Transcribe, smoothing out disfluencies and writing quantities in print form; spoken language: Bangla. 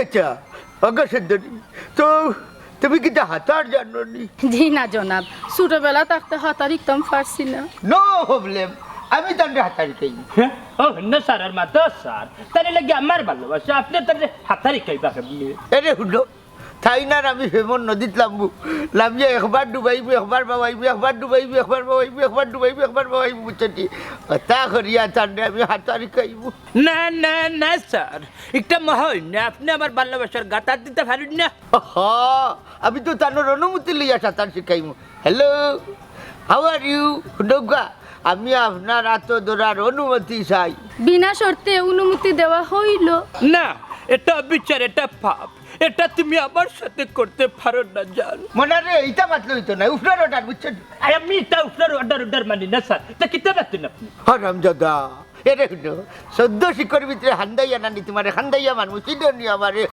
আচ্ছা অগসুন্দরী তো তুমি কি হাতার জানো নি? জি না জনাব, ছোটবেলা থাকতে হাতার একদম পারছি না। নো প্রবলেম, আমি তাহলে হাতারি খাই। হ্যাঁ ও না স্যার আর মাতো স্যার তাহলে লাগে আমার ভালোবাসা আপনি তাহলে হাতারি খাইবা কেমনি? এরে হুলো থাইনার আমি ফেমন নদীত লামবু, লামিয়ে একবার ডুবাইবু একবার বাবাইবু, একবার ডুবাইবু একবার বাবাইবু, একবার ডুবাইবু একবার বাবাইবু, বুঝছি তা করিয়া তাহলে আমি হাতারি খাইবু। না না না স্যার একটা মহল না আপনি আমার ভালোবাসার গাতার দিতে পারেন না। আমি তো তানোর অনুমতি লইয়া সাঁতার শিখাইমু। হ্যালো, হাউ আর ইউ নৌকা? আমি আপনার আত্মদরার অনুমতি চাই। বিনা শর্তে অনুমতি দেওয়া হইল। না এটা বিচার, এটা পাপ, এটা তুমি আমার সাথে করতে পারো না জান। মনে রে এইটা মাতলে হইতো না, উফরার অর্ডার বুঝছেন? আমি তা উফরার অর্ডার মানি না স্যার, তা কিতা পারতেন আপনি? হারাম দাদা এরে হুলো 14 শিকড় ভিতরে হান্দাইয়া নানি তোমারে হান্দাইয়া মানবো চিনি আমারে।